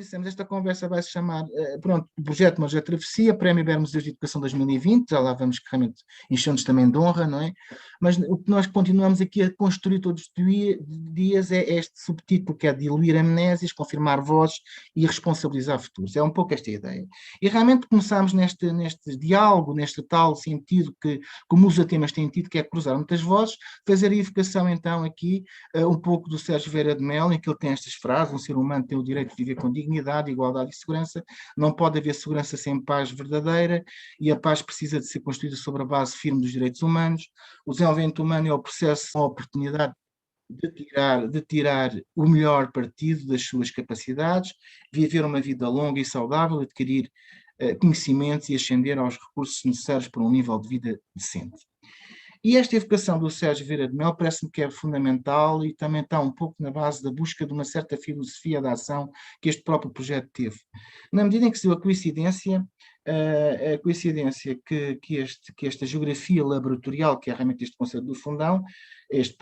dissemos, esta conversa vai se chamar, pronto, o projeto Mas a Travessia, Prémio Iber Museus de Educação 2020, já lá vamos que realmente enchemos também de honra, não é? Mas o que nós continuamos aqui a construir todos os dias é este subtítulo, que é diluir amnésias, confirmar vozes e responsabilizar futuros. É um pouco esta ideia. E realmente começámos neste diálogo, neste tal sentido que, como os temas têm tido, que é cruzar muitas vozes, fazer a evocação então aqui um pouco do Sérgio Vieira de Mello, em que ele tem estas frases: um ser humano tem o direito de viver com dignidade, igualdade e segurança, não pode haver segurança sem paz verdadeira, e a paz precisa de ser construída sobre a base firme dos direitos humanos. O desenvolvimento humano é o processo, a oportunidade de tirar o melhor partido das suas capacidades, viver uma vida longa e saudável, adquirir conhecimentos e ascender aos recursos necessários para um nível de vida decente. E esta evocação do Sérgio Vieira de Mello parece-me que é fundamental e também está um pouco na base da busca de uma certa filosofia da ação que este próprio projeto teve. Na medida em que se deu a coincidência que esta geografia laboratorial, que é realmente este conceito do Fundão, este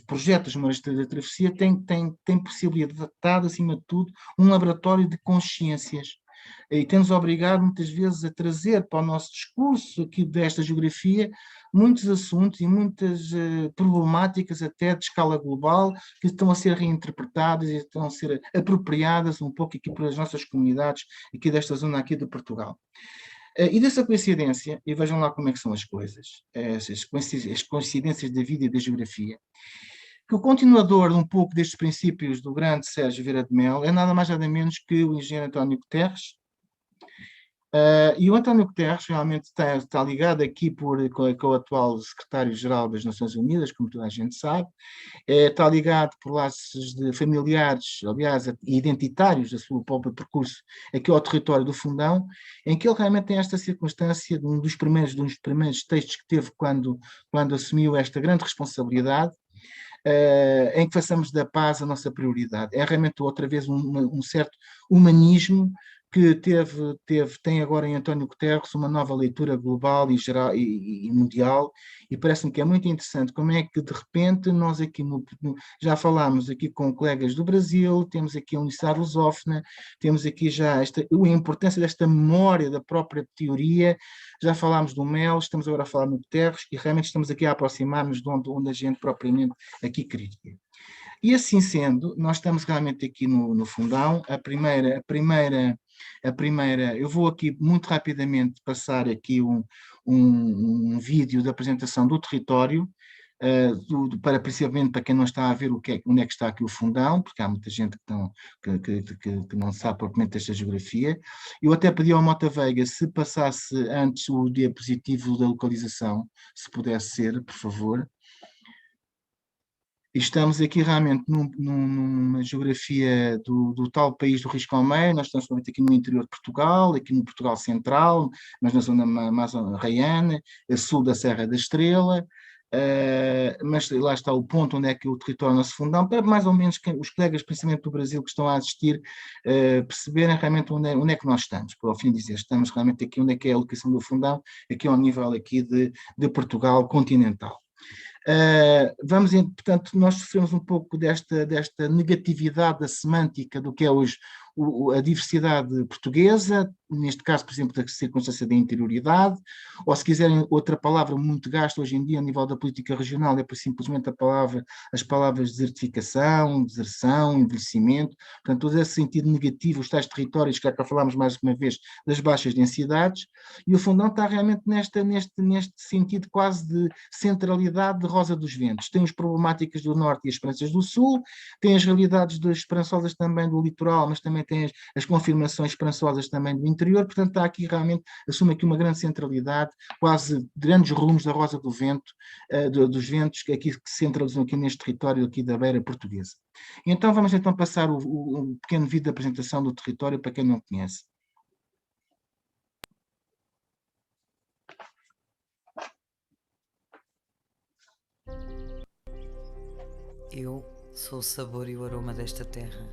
projeto das Memórias da Travessia tem possibilitado, acima de tudo, um laboratório de consciências. E tem-nos obrigado muitas vezes a trazer para o nosso discurso aqui desta geografia muitos assuntos e muitas problemáticas até de escala global que estão a ser reinterpretadas e estão a ser apropriadas um pouco aqui pelas nossas comunidades aqui desta zona aqui de Portugal. E dessa coincidência, e vejam lá como é que são as coisas, as coincidências da vida e da geografia, que o continuador de um pouco destes princípios do grande Sérgio Vieira de Mello é nada mais nada menos que o engenheiro António Guterres. E o António Guterres realmente está ligado aqui com o atual secretário-geral das Nações Unidas, como toda a gente sabe, está ligado por laços de familiares, aliás, identitários do seu próprio percurso aqui ao território do Fundão, em que ele realmente tem esta circunstância de um dos primeiros textos que teve quando assumiu esta grande responsabilidade, em que façamos da paz a nossa prioridade. É realmente outra vez um certo humanismo que tem agora em António Guterres uma nova leitura global e geral e mundial, e parece-me que é muito interessante como é que de repente nós aqui já falámos aqui com colegas do Brasil, temos aqui a Universidade Lusófona, temos aqui já a importância desta memória da própria teoria, já falámos do Mel, estamos agora a falar no Guterres, e realmente estamos aqui a aproximar-nos de onde a gente propriamente aqui queria. E assim sendo, nós estamos realmente aqui no Fundão. A primeira, eu vou aqui muito rapidamente passar aqui um vídeo da apresentação do território, principalmente para quem não está a ver onde é que está aqui o Fundão, porque há muita gente que não sabe propriamente esta geografia. Eu até pedi ao Mota Veiga se passasse antes o diapositivo da localização, se pudesse ser, por favor. Estamos aqui realmente numa geografia do tal país do Risco Almeida. Nós estamos realmente aqui no interior de Portugal, aqui no Portugal Central, mas na zona mais raiana, a sul da Serra da Estrela, mas lá está o ponto onde é que o território nosso Fundão, para mais ou menos os colegas, principalmente do Brasil, que estão a assistir, perceberem realmente onde é que nós estamos. Por ao fim de dizer, estamos realmente aqui onde é que é a locação do Fundão, aqui ao nível aqui de Portugal continental. Portanto, nós sofremos um pouco desta negatividade da semântica do que é hoje a diversidade portuguesa, neste caso, por exemplo, da circunstância da interioridade, ou se quiserem outra palavra muito gasta hoje em dia a nível da política regional, é simplesmente as palavras desertificação, deserção, envelhecimento, portanto, todo esse sentido negativo, os tais territórios que já falámos mais uma vez das baixas densidades, e o Fundão está realmente neste sentido quase de centralidade de Rosa dos Ventos. Tem as problemáticas do norte e as esperanças do sul, tem as realidades esperançosas também do litoral, mas também tem as confirmações esperançosas também do interior, portanto está aqui realmente, assume aqui uma grande centralidade, quase grandes rumos da Rosa do Vento, dos ventos que aqui se centralizam aqui neste território aqui da beira portuguesa. Então vamos então passar o pequeno vídeo da apresentação do território para quem não conhece. Eu sou o sabor e o aroma desta terra.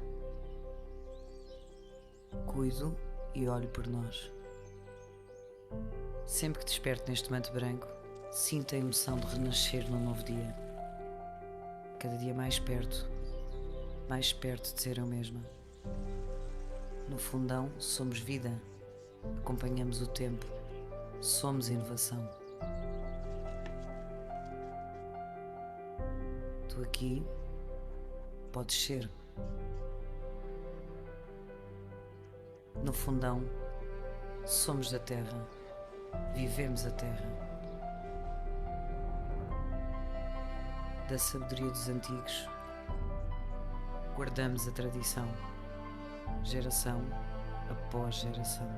Cuido e olho por nós. Sempre que desperto neste manto branco, sinto a emoção de renascer num novo dia. Cada dia mais perto de ser eu mesma. No fundão, somos vida. Acompanhamos o tempo. Somos inovação. Tu aqui podes ser. No fundão, somos da terra. Vivemos a terra. Da sabedoria dos antigos, guardamos a tradição, geração após geração.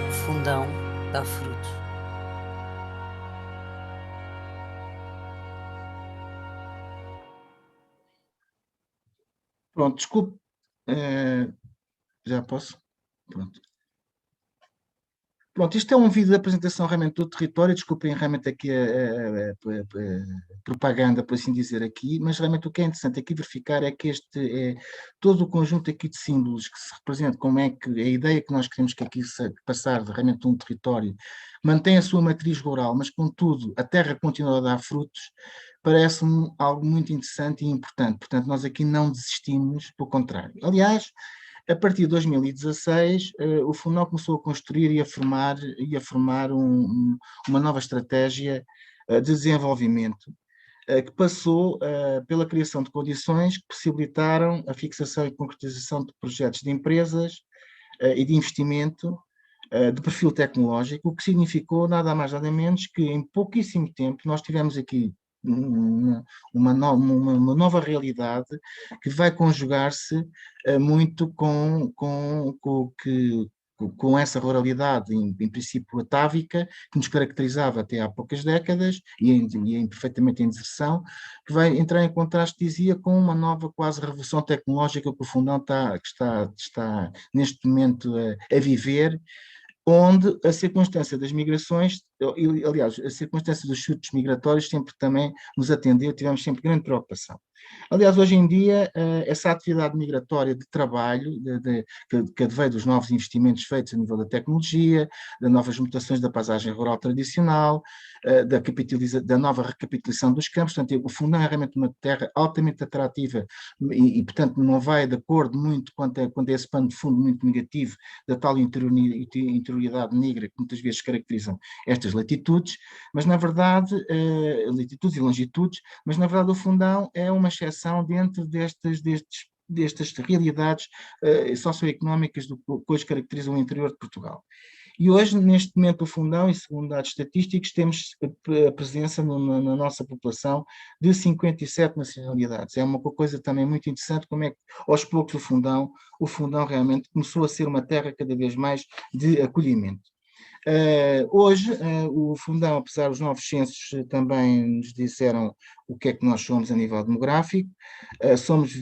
O fundão dá frutos. Pronto, desculpe. Já posso? Pronto. Pronto, isto é um vídeo de apresentação realmente do território, desculpem realmente aqui a propaganda, por assim dizer aqui, mas realmente o que é interessante aqui verificar é que este é todo o conjunto aqui de símbolos que se representa, como é que a ideia que nós queremos que aqui se passar de realmente um território mantém a sua matriz rural, mas contudo a terra continua a dar frutos, parece-me algo muito interessante e importante. Portanto, nós aqui não desistimos, pelo contrário. Aliás, a partir de 2016, o Fundão começou a construir e a formar uma nova estratégia de desenvolvimento, que passou pela criação de condições que possibilitaram a fixação e concretização de projetos de empresas e de investimento de perfil tecnológico, o que significou nada mais nada menos que em pouquíssimo tempo nós tivemos aqui uma nova realidade que vai conjugar-se muito com essa ruralidade, em princípio atávica, que nos caracterizava até há poucas décadas, perfeitamente em deserção, que vai entrar em contraste, dizia, com uma nova quase revolução tecnológica que o Fundão está neste momento a viver, onde a circunstância das migrações, aliás, a circunstância dos surtos migratórios sempre também nos atendeu, tivemos sempre grande preocupação. Aliás, hoje em dia, essa atividade migratória de trabalho, que advém dos novos investimentos feitos a nível da tecnologia, das novas mutações da paisagem rural tradicional, da nova recapitalização dos campos, portanto, o Fundão é realmente uma terra altamente atrativa portanto, não vai de acordo muito quanto a esse pano de fundo muito negativo da tal interioridade negra que muitas vezes caracterizam estas latitudes, mas na verdade, latitudes e longitudes, mas na verdade o Fundão é uma exceção dentro destas realidades socioeconómicas que hoje caracterizam o interior de Portugal. E hoje, neste momento, o Fundão, e segundo dados estatísticos, temos a presença na nossa população de 57 nacionalidades. É uma coisa também muito interessante, como é que, aos poucos, o Fundão realmente começou a ser uma terra cada vez mais de acolhimento. Hoje, o Fundão, apesar dos novos censos também nos disseram o que é que nós somos a nível demográfico, somos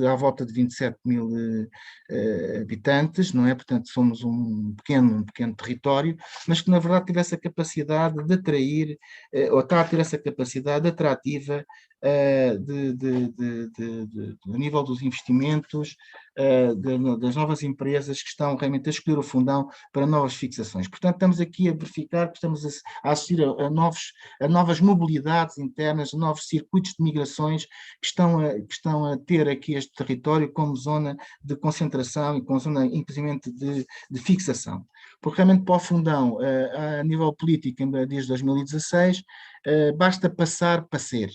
à volta de 27 mil habitantes, não é? Portanto, somos um pequeno território, mas que na verdade tivesse a capacidade de atrair, ou está a ter essa capacidade atrativa do nível dos investimentos, das novas empresas que estão realmente a escolher o fundão para novas fixações. Portanto, estamos aqui a verificar que estamos a assistir a novas mobilidades internas, a novos circuitos de migrações que estão a ter aqui este território como zona de concentração e como zona, inclusive, de fixação. Porque realmente para o fundão, a nível político, desde 2016, basta passar para ser.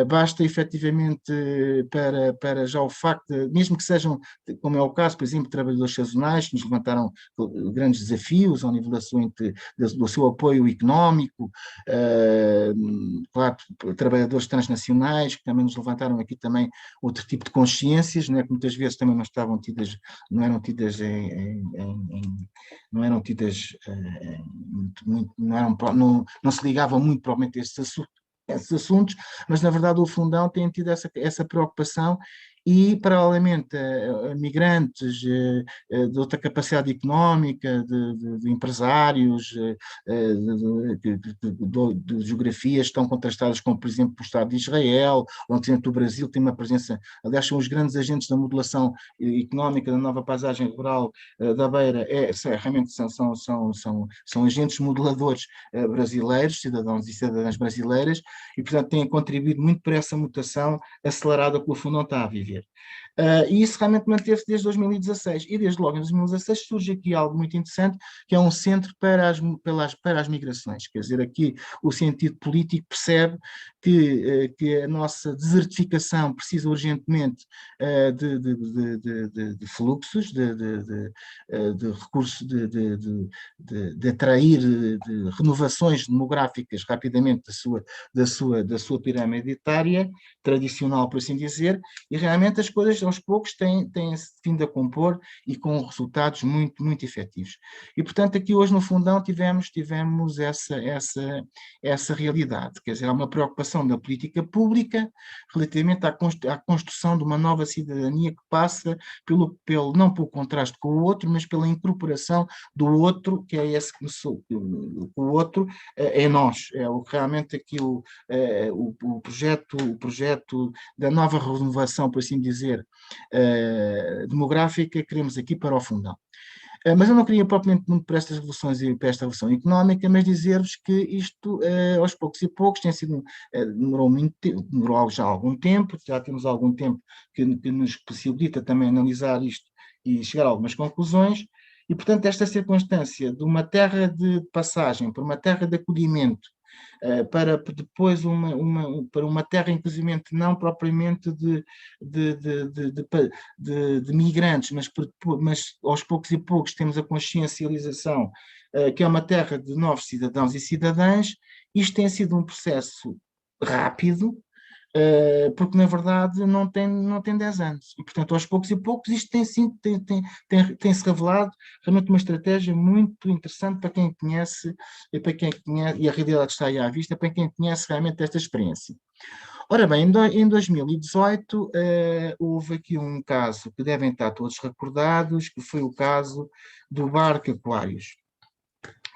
Basta efetivamente para já o facto, mesmo que sejam, como é o caso, por exemplo, de trabalhadores sazonais, que nos levantaram grandes desafios ao nível do seu apoio económico, claro, trabalhadores transnacionais, que também nos levantaram aqui também outro tipo de consciências, né, que muitas vezes também não estavam tidas, não eram tidas não eram tidas não se ligavam muito provavelmente a esses assuntos, mas na verdade o Fundão tem tido essa preocupação e, paralelamente a migrantes de outra capacidade económica, de empresários, de geografias estão contrastadas com, por exemplo, o Estado de Israel, ou, por exemplo, o Brasil tem uma presença, aliás, são os grandes agentes da modulação económica da nova paisagem rural da Beira, realmente são agentes moduladores brasileiros, cidadãos e cidadãs brasileiras, e, portanto, têm contribuído muito para essa mutação acelerada que o Fundão está a viver. E isso realmente manteve-se desde 2016. E desde logo em 2016 surge aqui algo muito interessante, que é um centro para as migrações. Quer dizer, aqui o sentido político percebe que a nossa desertificação precisa urgentemente de fluxos, de recursos, de atrair de renovações demográficas rapidamente da sua pirâmide etária, tradicional, por assim dizer, e realmente as coisas aos poucos têm-se vindo a compor e com resultados muito, muito efetivos. E, portanto, aqui hoje no Fundão tivemos essa realidade, quer dizer, há uma preocupação da política pública relativamente à construção de uma nova cidadania que passa não pelo contraste com o outro, mas pela incorporação do outro, que é esse que o outro é nós, é o que realmente aqui o projeto da nova renovação, por assim dizer, demográfica, queremos aqui para o Fundão. Mas eu não queria propriamente muito para estas revoluções e para esta revolução económica, mas dizer-vos que isto, aos poucos e poucos, tem sido, demorou já algum tempo, já temos algum tempo que nos possibilita também analisar isto e chegar a algumas conclusões, e, portanto, esta circunstância de uma terra de passagem para uma terra de acolhimento, para depois para uma terra, inclusive, não propriamente de migrantes, mas aos poucos e poucos temos a consciencialização que é uma terra de novos cidadãos e cidadãs. Isto tem sido um processo rápido, porque na verdade não tem 10 anos. E, portanto, aos poucos e poucos, isto tem-se revelado realmente uma estratégia muito interessante para quem conhece, e a realidade está aí à vista, para quem conhece realmente esta experiência. Ora bem, em 2018 houve aqui um caso que devem estar todos recordados, que foi o caso do Barco Aquários.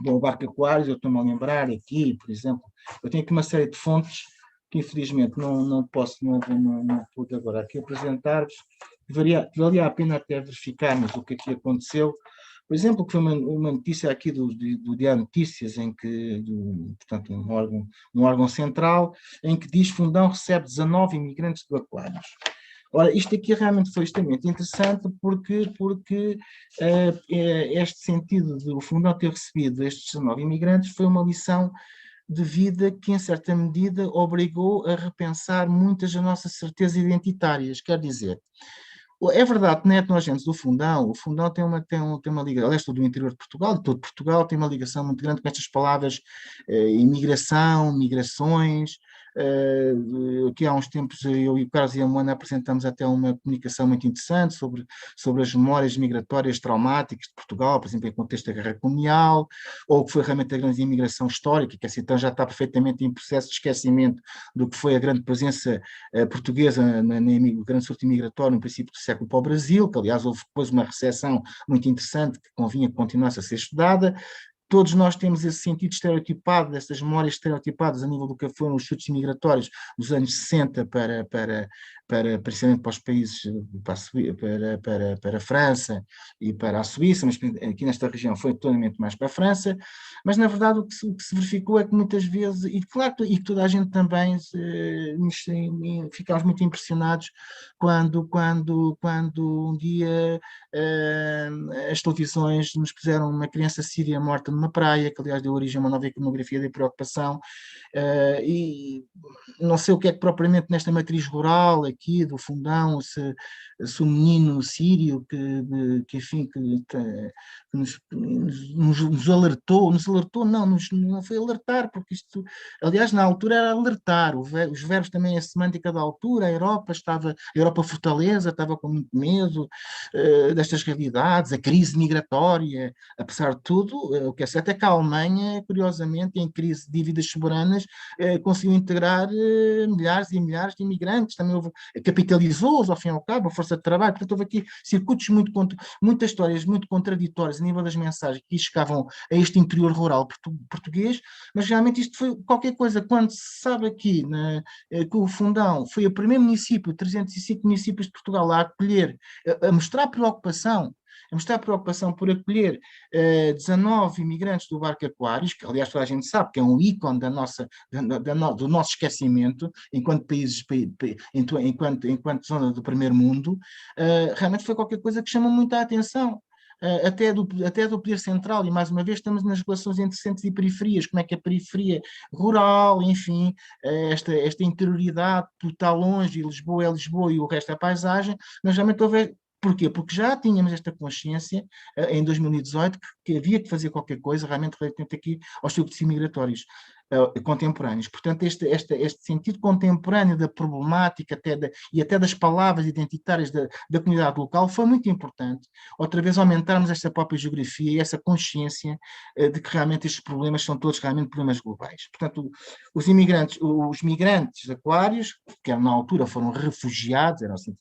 Bom, o Barco Aquários, eu estou-me a lembrar aqui, por exemplo, eu tenho aqui uma série de fontes que infelizmente não pude agora aqui apresentar-vos, valia a pena até verificarmos o que aqui aconteceu. Por exemplo, que foi uma notícia aqui do Diário Notícias, portanto, um órgão central, em que diz: Fundão recebe 19 imigrantes do Aquários. Ora, isto aqui realmente foi extremamente interessante porque este sentido de o Fundão ter recebido estes 19 imigrantes foi uma lição de vida que, em certa medida, obrigou a repensar muitas das nossas certezas identitárias. Quer dizer, é verdade que na etnogênese do Fundão, o Fundão tem uma ligação, aliás, todo o interior de Portugal, todo Portugal tem uma ligação muito grande com estas palavras imigração, migrações. Aqui há uns tempos eu e o Carlos e a Moana apresentamos até uma comunicação muito interessante sobre as memórias migratórias traumáticas de Portugal, por exemplo, em contexto da guerra colonial, ou o que foi realmente a grande imigração histórica, que assim, então já está perfeitamente em processo de esquecimento do que foi a grande presença portuguesa no grande surto imigratório no princípio do século para o Brasil, que aliás houve depois uma recepção muito interessante que convinha que continuasse a ser estudada. todos nós temos esse sentido estereotipado, dessas memórias estereotipadas a nível do que foram os chutes migratórios dos anos 60 precisamente para os países, para a França e para a Suíça, mas aqui nesta região foi totalmente mais para a França, mas na verdade o que se verificou é que muitas vezes, e claro, e que toda a gente também ficámos muito impressionados quando um dia as televisões nos puseram uma criança síria morta numa praia, que aliás deu origem a uma nova iconografia de preocupação, e não sei o que é que propriamente nesta matriz rural aqui do Fundão, se o menino sírio enfim, que nos alertou, não foi alertar, porque isto, aliás, na altura era alertar, os verbos também, a semântica da altura, a Europa fortaleza, estava com muito medo destas realidades, a crise migratória, apesar de tudo, o que é certo é que a Alemanha, curiosamente, em crise de dívidas soberanas, conseguiu integrar milhares e milhares de imigrantes, também capitalizou-os ao fim e ao cabo, a força de trabalho, portanto houve aqui circuitos muitas histórias muito contraditórias a nível das mensagens que chegavam a este interior rural português, mas realmente isto foi qualquer coisa, quando se sabe aqui que o Fundão foi o primeiro município, 305 municípios de Portugal a acolher, a mostrar preocupação por acolher 19 imigrantes do barco Aquários, que aliás toda a gente sabe que é um ícone do nosso esquecimento enquanto países, enquanto zona do primeiro mundo, realmente foi qualquer coisa que chama muita atenção. Até do poder central, e mais uma vez estamos nas relações entre centros e periferias, como é que a periferia rural, enfim, esta interioridade, por estar longe, e Lisboa é Lisboa e o resto é paisagem, mas realmente houve. Porquê? Porque já tínhamos esta consciência em 2018 que havia que fazer qualquer coisa realmente relativamente aqui aos fluxos migratórios contemporâneos. Portanto, este sentido contemporâneo da problemática e até das palavras identitárias da comunidade local foi muito importante. Outra vez aumentarmos esta própria geografia e essa consciência de que realmente estes problemas são todos realmente problemas globais. Portanto, os migrantes aquários, que na altura foram refugiados, eram assim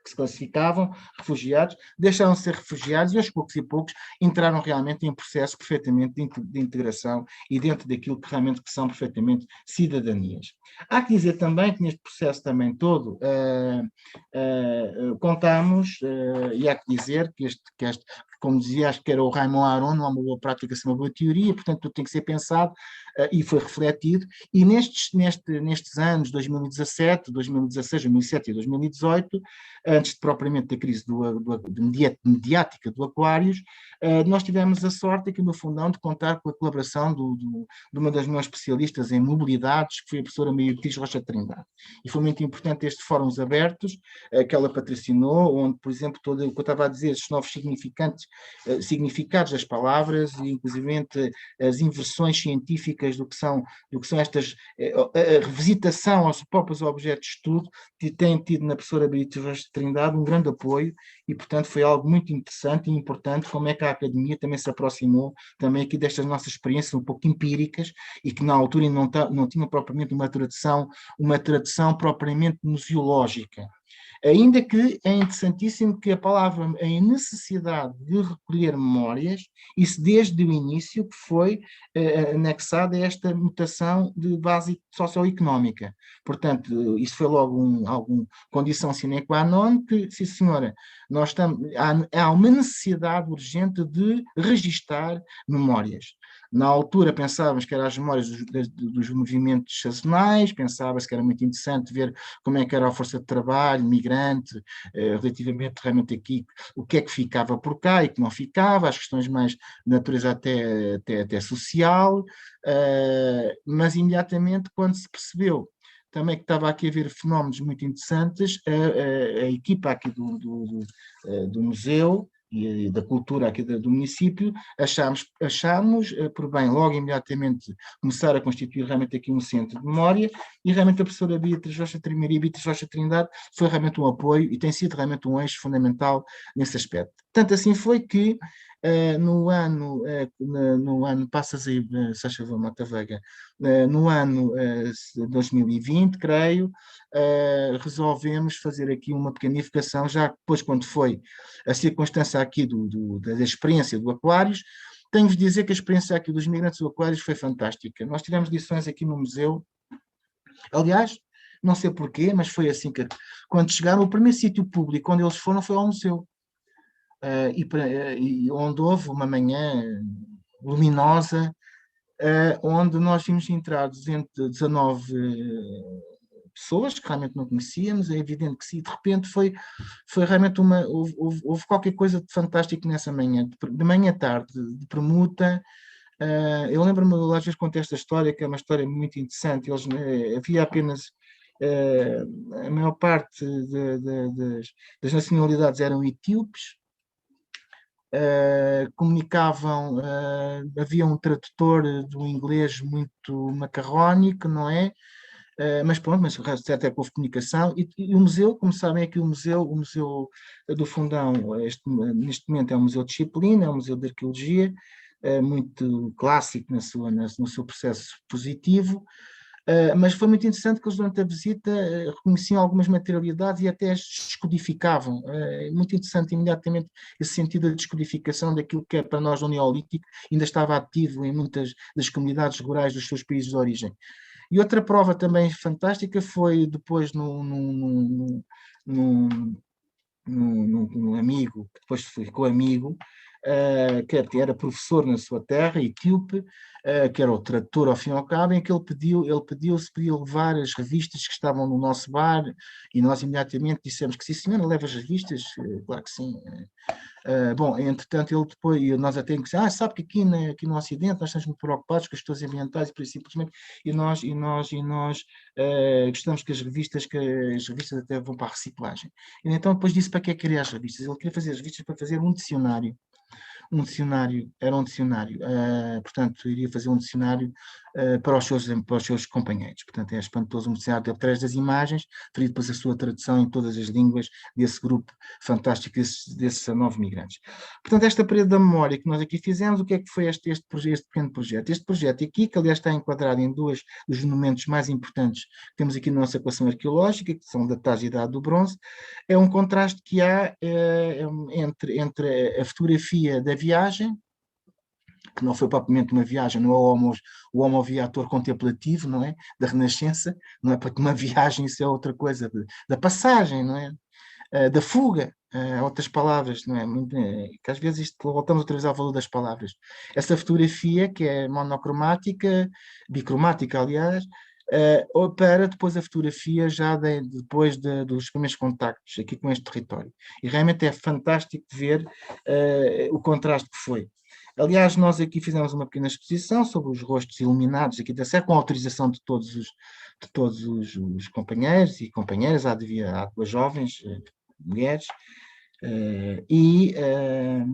que se classificavam refugiados, deixaram de ser refugiados e aos poucos e poucos entraram realmente em processo perfeitamente de integração e dentro daquilo que realmente que são perfeitamente cidadanias. Há que dizer também que neste processo também todo contamos, e há que dizer que como dizia, acho que era o Raymond Aron, não há uma boa prática sem uma boa teoria, portanto tudo tem que ser pensado e foi refletido, e nestes anos, 2017, 2016, 2017 e 2018, antes de propriamente da crise mediática do Aquários, nós tivemos a sorte aqui no Fundão de contar com a colaboração de uma das minhas especialistas em mobilidades, que foi a professora Maria Beatriz Rocha Trindade. E foi muito importante estes fóruns abertos que ela patrocinou, onde, por exemplo, todo o que eu estava a dizer, estes novos significados das palavras, e inclusive as inversões científicas do que são estas, a revisitação aos próprios objetos de estudo, que têm tido na professora Beatriz Rocha Trindade um grande apoio, e portanto foi algo muito interessante e importante como é que a academia também se aproximou também aqui destas nossas experiências um pouco empíricas e que na altura não tinham propriamente uma tradução propriamente museológica. Ainda que é interessantíssimo que a palavra, a necessidade de recolher memórias, isso desde o início que foi anexada a esta mutação de base socioeconómica. Portanto, isso foi logo alguma condição sine qua non que, sim senhora, há uma necessidade urgente de registar memórias. Na altura pensávamos que eram as memórias dos movimentos sazonais, pensava-se que era muito interessante ver como é que era a força de trabalho, migrante, relativamente realmente aqui, o que é que ficava por cá e que não ficava, as questões mais de natureza até social, mas imediatamente quando se percebeu também que estava aqui a haver fenómenos muito interessantes, a equipa aqui do museu e da cultura aqui do município, achámos por bem logo imediatamente começar a constituir realmente aqui um centro de memória, e realmente a professora Beatriz Rocha Trindade foi realmente um apoio e tem sido realmente um eixo fundamental nesse aspecto. Tanto assim foi que no ano, passas aí, Sacha Mota Veiga, no ano 2020, creio, resolvemos fazer aqui uma pequenificação, já depois quando foi a circunstância aqui da experiência do Aquários, tenho-vos de dizer que a experiência aqui dos migrantes aquários foi fantástica. Nós tivemos lições aqui no museu. Aliás, não sei porquê, mas foi assim que, quando chegaram, o primeiro sítio público onde eles foram foi ao museu. E onde houve uma manhã luminosa, onde nós vimos entrar 19 pessoas que realmente não conhecíamos. É evidente que sim, de repente foi realmente houve qualquer coisa de fantástico nessa manhã, de manhã tarde, de permuta. Eu lembro-me, às vezes conto esta história, que é uma história muito interessante. Havia apenas a maior parte das nacionalidades eram etíopes. Comunicavam, havia um tradutor do inglês muito macarrónico, não é? Mas pronto, mas o resto certo é que houve comunicação. E o museu, como sabem, aqui o museu do Fundão, neste momento é um museu de disciplina, é um museu de arqueologia, muito clássico no seu processo positivo. Mas foi muito interessante que eles, durante a visita, reconheciam algumas materialidades e até as descodificavam. Muito interessante, imediatamente, esse sentido de descodificação daquilo que é para nós o Neolítico ainda estava ativo em muitas das comunidades rurais dos seus países de origem. E outra prova também fantástica foi depois num amigo, que depois ficou amigo, que era professor na sua terra, etíope, que era o tradutor ao fim e ao cabo, em que ele pediu se podia levar as revistas que estavam no nosso bar, e nós imediatamente dissemos que sim, senhora, leva as revistas, claro que sim. Bom, entretanto, ele depois, e nós até disse, sabe que aqui no Ocidente nós estamos muito preocupados com as questões ambientais, e por isso simplesmente, e nós gostamos que as revistas até vão para a reciclagem. E então depois disse para que é que queria as revistas. Ele queria fazer as revistas para fazer era um dicionário, portanto, iria fazer um dicionário para os seus companheiros. Portanto, é espantoso um dicionário através das imagens, faria depois a sua tradução em todas as línguas desse grupo fantástico, desses 19 migrantes. Portanto, esta parede da memória que nós aqui fizemos, o que é que foi este pequeno projeto? Este projeto aqui, que aliás está enquadrado em dois dos monumentos mais importantes que temos aqui na nossa equação arqueológica, que são datados da Idade do Bronze, é um contraste que há entre a fotografia da viagem, que não foi propriamente uma viagem, não é o homo viator contemplativo, não é? Da Renascença, não é porque uma viagem, isso é outra coisa, da passagem, não é? Da fuga, outras palavras, não é? Que às vezes voltamos outra vez ao valor das palavras. Essa fotografia, que é monocromática, bicromática, aliás, para depois a fotografia já depois dos primeiros contactos aqui com este território. E realmente é fantástico ver o contraste que foi. Aliás, nós aqui fizemos uma pequena exposição sobre os rostos iluminados aqui da Serra, com a autorização de todos os companheiros e companheiras, há duas jovens, mulheres,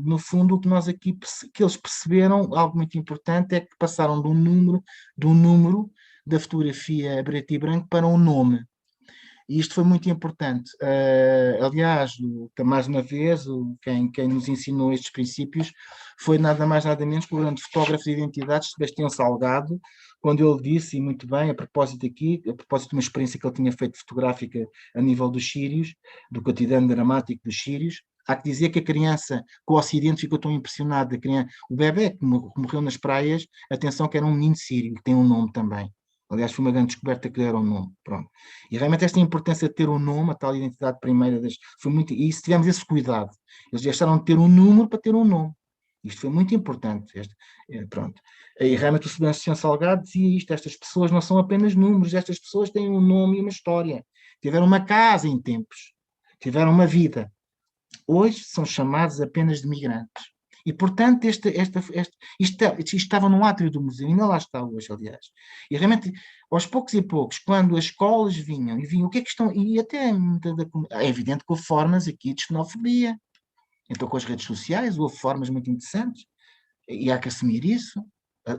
no fundo o que nós aqui, que eles perceberam, algo muito importante, é que passaram de um número da fotografia preto e branco para um nome. E isto foi muito importante. Aliás, mais uma vez, quem nos ensinou estes princípios foi nada mais nada menos que o grande fotógrafo de identidades, Sebastião Salgado, quando ele disse, e muito bem, a propósito de uma experiência que ele tinha feito fotográfica a nível dos sírios, do cotidiano dramático dos sírios, há que dizer que a criança, que o Ocidente ficou tão impressionado, o bebé que morreu nas praias, atenção que era um menino sírio, que tem um nome também. Aliás, foi uma grande descoberta que deram o nome. Pronto. E realmente esta importância de ter um nome, a tal identidade primeira, foi muito. E se tivemos esse cuidado, eles deixaram de ter um número para ter um nome. Isto foi muito importante. Pronto. E realmente o Sebastião Salgado dizia isto: estas pessoas não são apenas números, estas pessoas têm um nome e uma história. Tiveram uma casa em tempos, tiveram uma vida. Hoje são chamados apenas de migrantes. E, portanto, isto estava no átrio do museu, e ainda lá está hoje, aliás. E realmente, aos poucos e poucos, quando as escolas vinham, o que é que estão, e até é evidente que houve formas aqui de xenofobia. Então, com as redes sociais, houve formas muito interessantes, e há que assumir isso.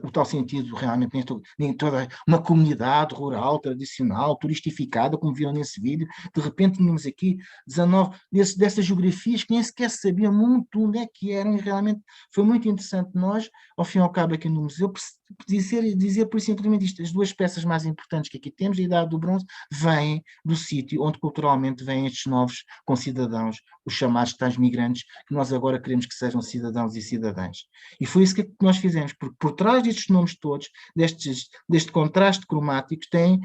o tal sentido realmente nem toda uma comunidade rural, tradicional, turistificada, como viram nesse vídeo. De repente tínhamos aqui 19 dessas geografias que nem sequer sabiam muito onde é que eram, e realmente foi muito interessante nós, ao fim e ao cabo aqui no museu, dizer por simplesmente isto: as duas peças mais importantes que aqui temos, a Idade do Bronze, vêm do sítio onde culturalmente vêm estes novos concidadãos, os chamados tais migrantes, que nós agora queremos que sejam cidadãos e cidadãs. E foi isso que nós fizemos, porque por trás destes nomes todos, deste contraste cromático, tem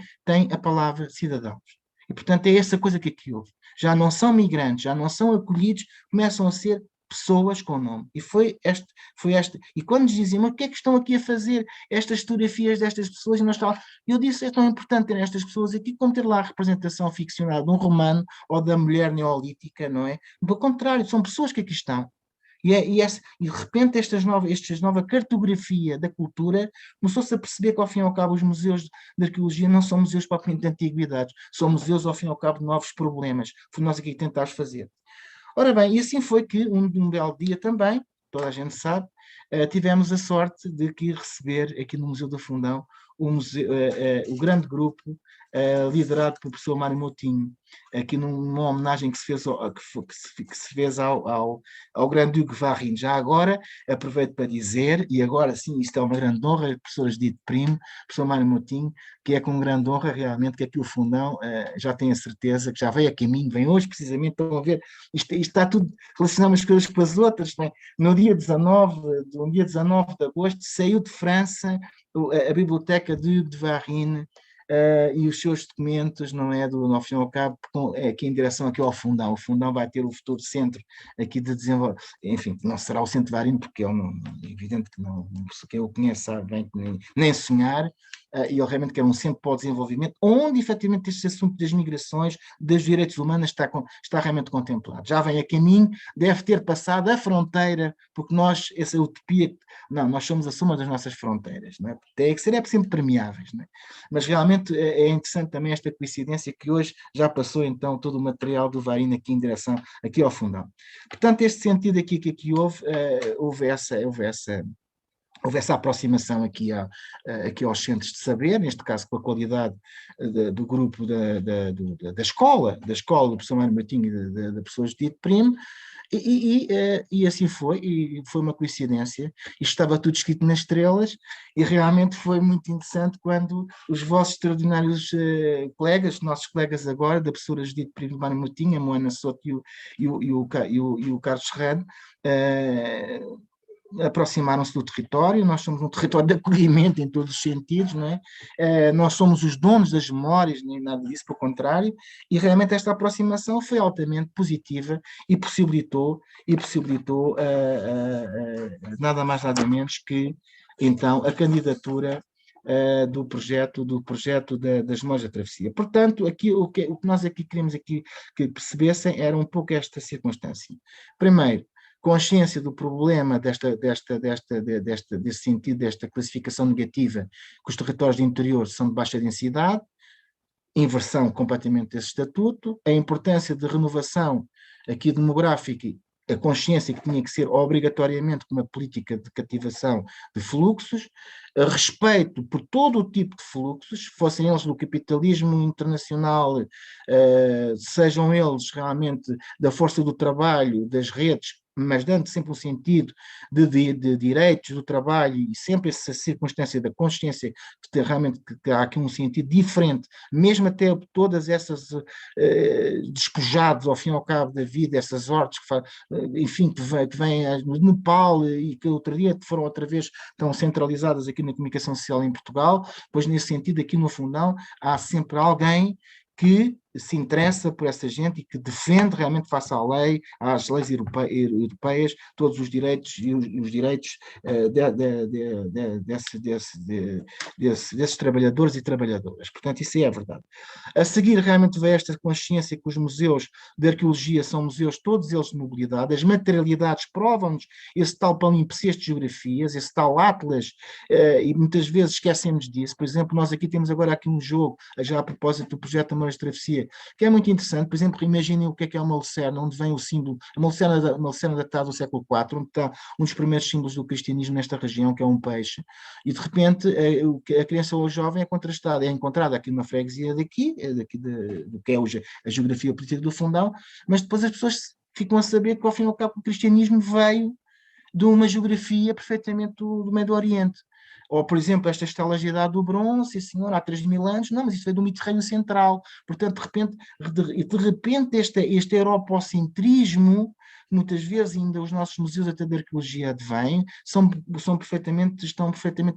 a palavra cidadãos. E, portanto, é essa coisa que aqui houve. Já não são migrantes, já não são acolhidos, começam a ser pessoas com nome. E foi este. E quando nos diziam: mas o que é que estão aqui a fazer estas fotografias destas pessoas? E nós estávamos, eu disse: é tão importante ter estas pessoas aqui como ter lá a representação ficcionada de um romano ou da mulher neolítica, não é? Pelo contrário, são pessoas que aqui estão. E de repente esta nova cartografia da cultura começou-se a perceber que, ao fim e ao cabo, os museus de arqueologia não são museus propriamente de antiguidades, são museus, ao fim e ao cabo, de novos problemas. Foi nós aqui que tentámos fazer. Ora bem, e assim foi que, um belo dia também, toda a gente sabe, tivemos a sorte de receber aqui no Museu do Fundão o grande grupo liderado pelo professor Mário Moutinho, aqui numa homenagem que se fez ao grande Hugo Varrine. Já agora, aproveito para dizer, e agora sim, isto é uma grande honra, professor Judite Primo, professor Mário Moutinho, que é com grande honra realmente que aqui o Fundão já tem a certeza que já veio a caminho, vem hoje precisamente, estão a ver, isto está tudo relacionado umas coisas com as outras, né? No dia 19 de agosto, saiu de França a biblioteca de Hugo de Varrine, e os seus documentos, não é, ao fim e ao cabo, aqui em direção aqui ao Fundão. O Fundão vai ter o futuro centro aqui de desenvolvimento, enfim, não será o Centro Varino, porque ele não, é evidente que não, quem o conhece sabe bem que nem sonhar, e ele realmente quer um centro para o desenvolvimento, onde efetivamente este assunto das migrações, dos direitos humanos está realmente contemplado. Já vem a caminho, deve ter passado a fronteira, porque nós, essa utopia, não, nós somos a soma das nossas fronteiras, não é? Tem que ser sempre premiáveis, não é? Mas realmente é interessante também esta coincidência que hoje já passou então todo o material do Varino aqui em direção aqui ao Fundão. Portanto, este sentido aqui que aqui houve essa aproximação aqui aos centros de saber, neste caso com a qualidade do grupo da escola do professor Mário Moutinho e da professora Judite Primo, e assim foi, e foi uma coincidência. Isto estava tudo escrito nas estrelas, e realmente foi muito interessante quando os vossos extraordinários colegas, nossos colegas agora, da professora Judite Primo, Mário Moutinho, a Moana Soto e o Carlos Serrano, aproximaram-se do território. Nós somos um território de acolhimento em todos os sentidos, não é? Nós somos os donos das memórias, nem nada disso, pelo contrário, e realmente esta aproximação foi altamente positiva e possibilitou nada mais nada menos que então a candidatura do projeto das Memórias da Travessia. Portanto, aqui, o que nós aqui queremos que percebessem era um pouco esta circunstância. Primeiro, consciência do problema desse sentido, desta classificação negativa, que os territórios de interior são de baixa densidade, inversão completamente desse estatuto, a importância de renovação aqui demográfica, a consciência que tinha que ser obrigatoriamente uma política de cativação de fluxos, respeito por todo o tipo de fluxos, fossem eles do capitalismo internacional, sejam eles realmente da força do trabalho, das redes, mas dando sempre um sentido de direitos do trabalho, e sempre essa circunstância da consciência que realmente que há aqui um sentido diferente, mesmo até todas essas despojados ao fim e ao cabo da vida, essas hortes enfim, que vêm no Nepal e que outro dia foram outra vez estão centralizadas aqui na comunicação social em Portugal. Pois nesse sentido aqui no Fundão há sempre alguém que se interessa por essa gente e que defende realmente, face à lei, às leis europeias, todos os direitos e os direitos desses trabalhadores e trabalhadoras. Portanto, isso é a verdade. A seguir, realmente veio esta consciência que os museus de arqueologia são museus, todos eles de mobilidade, as materialidades provam-nos esse tal palimpsesto de geografias, esse tal atlas, e muitas vezes esquecemos disso. Por exemplo, nós aqui temos agora um jogo, já a propósito do projeto Memórias de Travessia, Porquê? Que é muito interessante, por exemplo, imaginem o que é uma lucerna, onde vem o símbolo, uma lucerna datada do século IV, onde está um dos primeiros símbolos do cristianismo nesta região, que é um peixe, e de repente a criança ou o jovem é contrastada, é encontrada aqui numa freguesia do que é hoje a geografia política do Fundão, mas depois as pessoas ficam a saber que ao fim e ao cabo o cristianismo veio de uma geografia perfeitamente do Médio Oriente. Ou, por exemplo, esta estalagem do bronze, senhor, há 3.000 anos, não, mas isso veio do Mediterrâneo Central. Portanto, de repente este europocentrismo, muitas vezes ainda os nossos museus até de arqueologia advêm, estão perfeitamente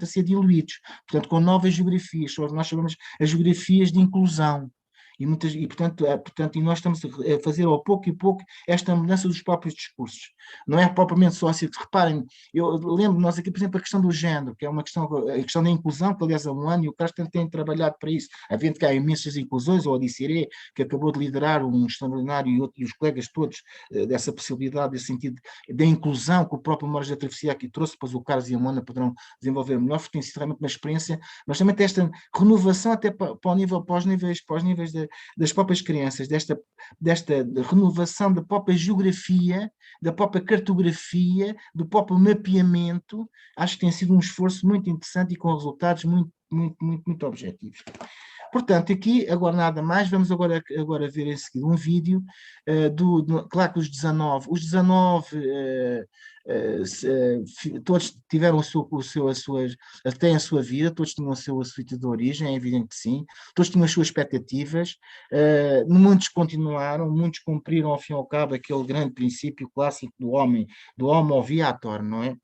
a ser diluídos. Portanto, com novas geografias, nós chamamos as geografias de inclusão. Portanto, nós estamos a fazer ao pouco e pouco esta mudança dos próprios discursos. Não é propriamente só assim, reparem, eu lembro nós aqui, por exemplo, a questão do género, que é uma questão, a questão da inclusão, que aliás há um ano, e o Carlos tem trabalhado para isso, havendo que há imensas inclusões, ou a Diciré, que acabou de liderar um extraordinário, e os colegas todos, dessa possibilidade, desse sentido, da inclusão, que o próprio Memórias da Travessia aqui trouxe, depois o Carlos e a Mona poderão desenvolver melhor, porque tem sido realmente uma experiência, mas também tem esta renovação até para os níveis das próprias crianças, desta renovação da própria geografia, da própria cartografia, do próprio mapeamento. Acho que tem sido um esforço muito interessante e com resultados muito, muito, muito, muito objetivos. Portanto, aqui, agora nada mais, vamos agora ver em seguida um vídeo claro que os 19 todos tiveram têm a sua vida, todos tinham a sua sítio de origem, é evidente que sim, todos tinham as suas expectativas, muitos continuaram, muitos cumpriram ao fim e ao cabo aquele grande princípio clássico do homo viator, não é?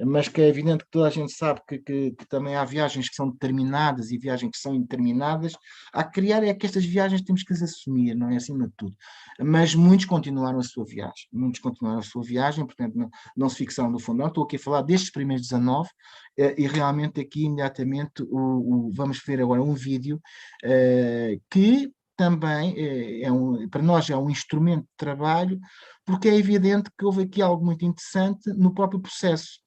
Mas que é evidente que toda a gente sabe que também há viagens que são determinadas e viagens que são indeterminadas. A criar é que estas viagens temos que as assumir, não é, acima de tudo. Mas muitos continuaram a sua viagem, portanto não se fixaram no Fundão. Estou aqui a falar destes primeiros 19 e realmente aqui imediatamente vamos ver agora um vídeo que também para nós é um instrumento de trabalho, porque é evidente que houve aqui algo muito interessante no próprio processo,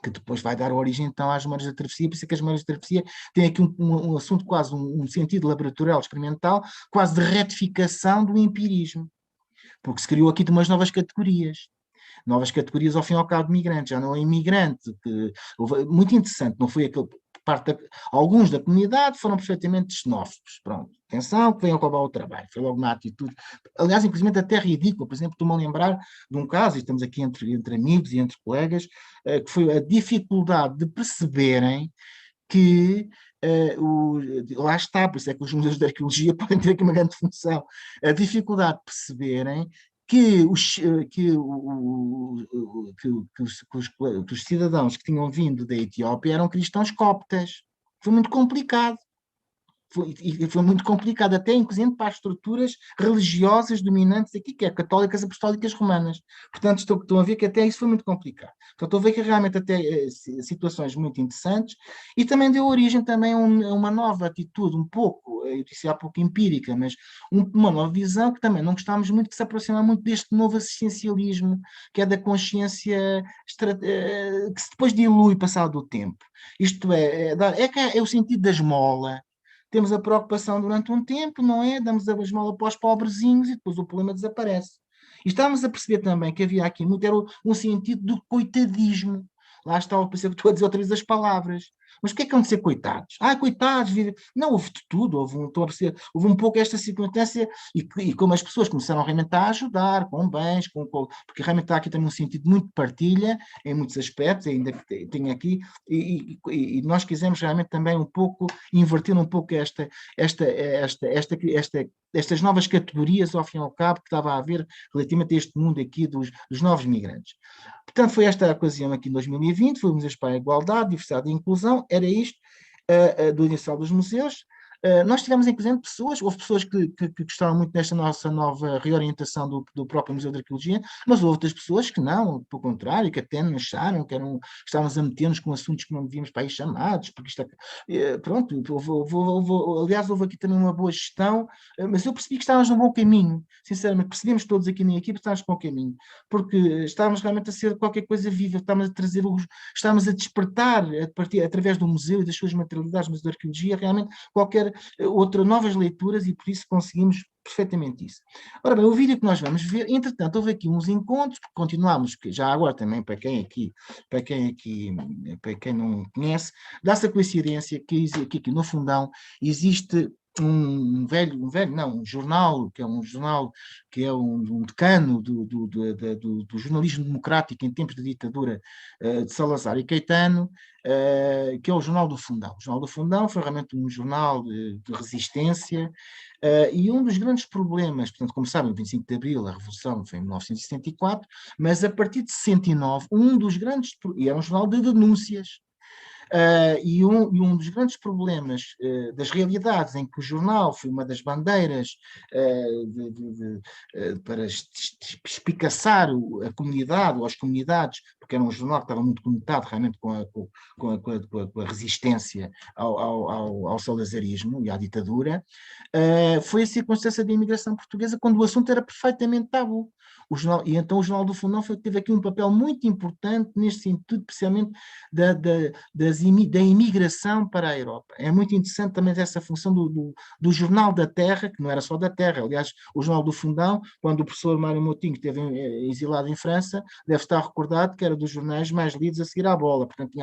que depois vai dar origem então às Memórias da Travessia, por isso é que as Memórias da Travessia têm aqui um assunto quase, um sentido laboratorial, experimental, quase de retificação do empirismo, porque se criou aqui de umas novas categorias ao fim e ao cabo de migrantes, já não é imigrante, muito interessante, não foi aquele alguns da comunidade foram perfeitamente xenófobos, pronto, atenção que venham roubar o trabalho, foi logo uma atitude, aliás, inclusive até ridícula, por exemplo, estou-me a lembrar de um caso, e estamos aqui entre amigos e entre colegas, que foi a dificuldade de perceberem que lá está, por isso é que os museus de arqueologia podem ter aqui uma grande função, a dificuldade de perceberem que os cidadãos que tinham vindo da Etiópia eram cristãos coptas. Foi muito complicado. Foi muito complicado, até inclusive para as estruturas religiosas dominantes aqui, que é católicas apostólicas romanas. Portanto, estão a ver que até isso foi muito complicado. Então, estou a ver que realmente até situações muito interessantes, e também deu origem também a uma nova atitude, um pouco, eu disse há pouco empírica, mas uma nova visão que também não gostávamos muito, que se aproxima muito deste novo assistencialismo, que é da consciência que se depois dilui passado o tempo. Isto é o sentido da esmola. Temos a preocupação durante um tempo, não é? Damos a esmola para os pobrezinhos e depois o problema desaparece. E estávamos a perceber também que havia aqui muito, era um sentido do coitadismo. Lá está, por isso que estou a dizer outra vez as palavras. Mas o que é que vão dizer coitados? Coitados, não, houve de tudo, houve um pouco esta circunstância, e como as pessoas começaram realmente a ajudar, com bens, porque realmente está aqui também um sentido muito de partilha, em muitos aspectos, ainda que tenho aqui, e nós quisemos realmente também um pouco, inverter um pouco estas novas categorias, ao fim e ao cabo, que estava a haver relativamente a este mundo aqui dos novos migrantes. Portanto, foi esta a ocasião aqui em 2020, fomos para a igualdade, diversidade e inclusão, era isto, do Inicial dos Museus. Nós tivemos, inclusive, houve pessoas que gostaram muito desta nossa nova reorientação do próprio Museu de Arqueologia, mas houve outras pessoas que não, pelo contrário, que até não acharam que estávamos a meter-nos com assuntos que não devíamos para aí chamados, porque isto pronto, aliás, houve aqui também uma boa gestão, mas eu percebi que estávamos no bom caminho, sinceramente, percebemos todos aqui na equipe que estávamos no bom caminho, porque estávamos realmente a ser qualquer coisa viva, estávamos a despertar, através do museu e das suas materialidades, mas da arqueologia, realmente qualquer novas leituras e por isso conseguimos perfeitamente isso. Ora bem, o vídeo que nós vamos ver, entretanto, houve aqui uns encontros, porque continuamos, já agora também, para quem não conhece, dá-se a coincidência que aqui no Fundão existe um jornal, que é um jornal, que é um decano do jornalismo democrático em tempos de ditadura de Salazar e Caetano, que é o Jornal do Fundão. O Jornal do Fundão foi realmente um jornal de resistência, e um dos grandes problemas, portanto, como sabem, o 25 de Abril, a Revolução foi em 1964, mas a partir de 69, e era um jornal de denúncias, e um dos grandes problemas das realidades em que o jornal foi uma das bandeiras para espicaçar a comunidade ou as comunidades, porque era um jornal que estava muito conectado realmente com a resistência ao salazarismo e à ditadura, foi a circunstância da imigração portuguesa, quando o assunto era perfeitamente tabu. E então o Jornal do Fundão teve aqui um papel muito importante neste sentido, especialmente da imigração para a Europa. É muito interessante também essa função do Jornal da Terra, que não era só da Terra. Aliás, o Jornal do Fundão, quando o professor Mário Moutinho esteve exilado em França, deve estar recordado que era dos jornais mais lidos a seguir à bola. Portanto,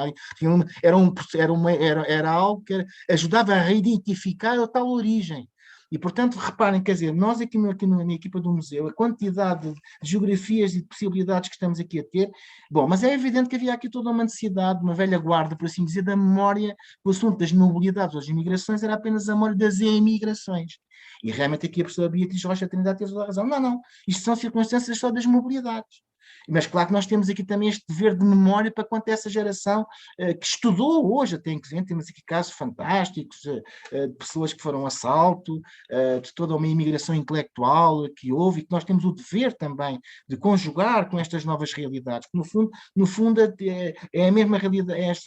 era algo que ajudava a reidentificar a tal origem. E, portanto, reparem, quer dizer, nós aqui na equipa do museu, a quantidade de geografias e de possibilidades que estamos aqui a ter, bom, mas é evidente que havia aqui toda uma necessidade, uma velha guarda, por assim dizer, da memória, o assunto das mobilidades ou das imigrações era apenas a memória das emigrações. E realmente aqui a professora Beatriz Rocha Trindade teve toda a razão. Não, não, isto são circunstâncias só das mobilidades. Mas claro que nós temos aqui também este dever de memória para quanto a essa geração que estudou hoje, até inclusive temos aqui casos fantásticos de pessoas que foram a assalto, de toda uma imigração intelectual que houve e que nós temos o dever também de conjugar com estas novas realidades, que no fundo é a mesma realidade,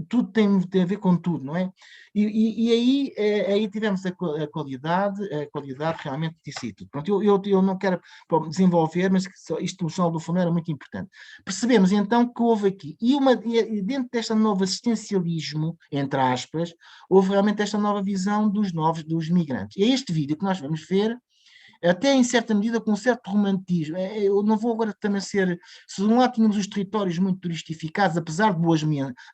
tudo tem a ver com tudo, não é? E aí tivemos a qualidade realmente de sítio. Pronto, eu não quero desenvolver, mas isto no Jornal do Fundo era muito importante. Percebemos então que houve aqui, e dentro deste novo assistencialismo, entre aspas, houve realmente esta nova visão dos migrantes. E é este vídeo que nós vamos ver, até em certa medida com um certo romantismo. Eu não vou agora também ser. Se de um lado tínhamos os territórios muito turistificados, apesar de boas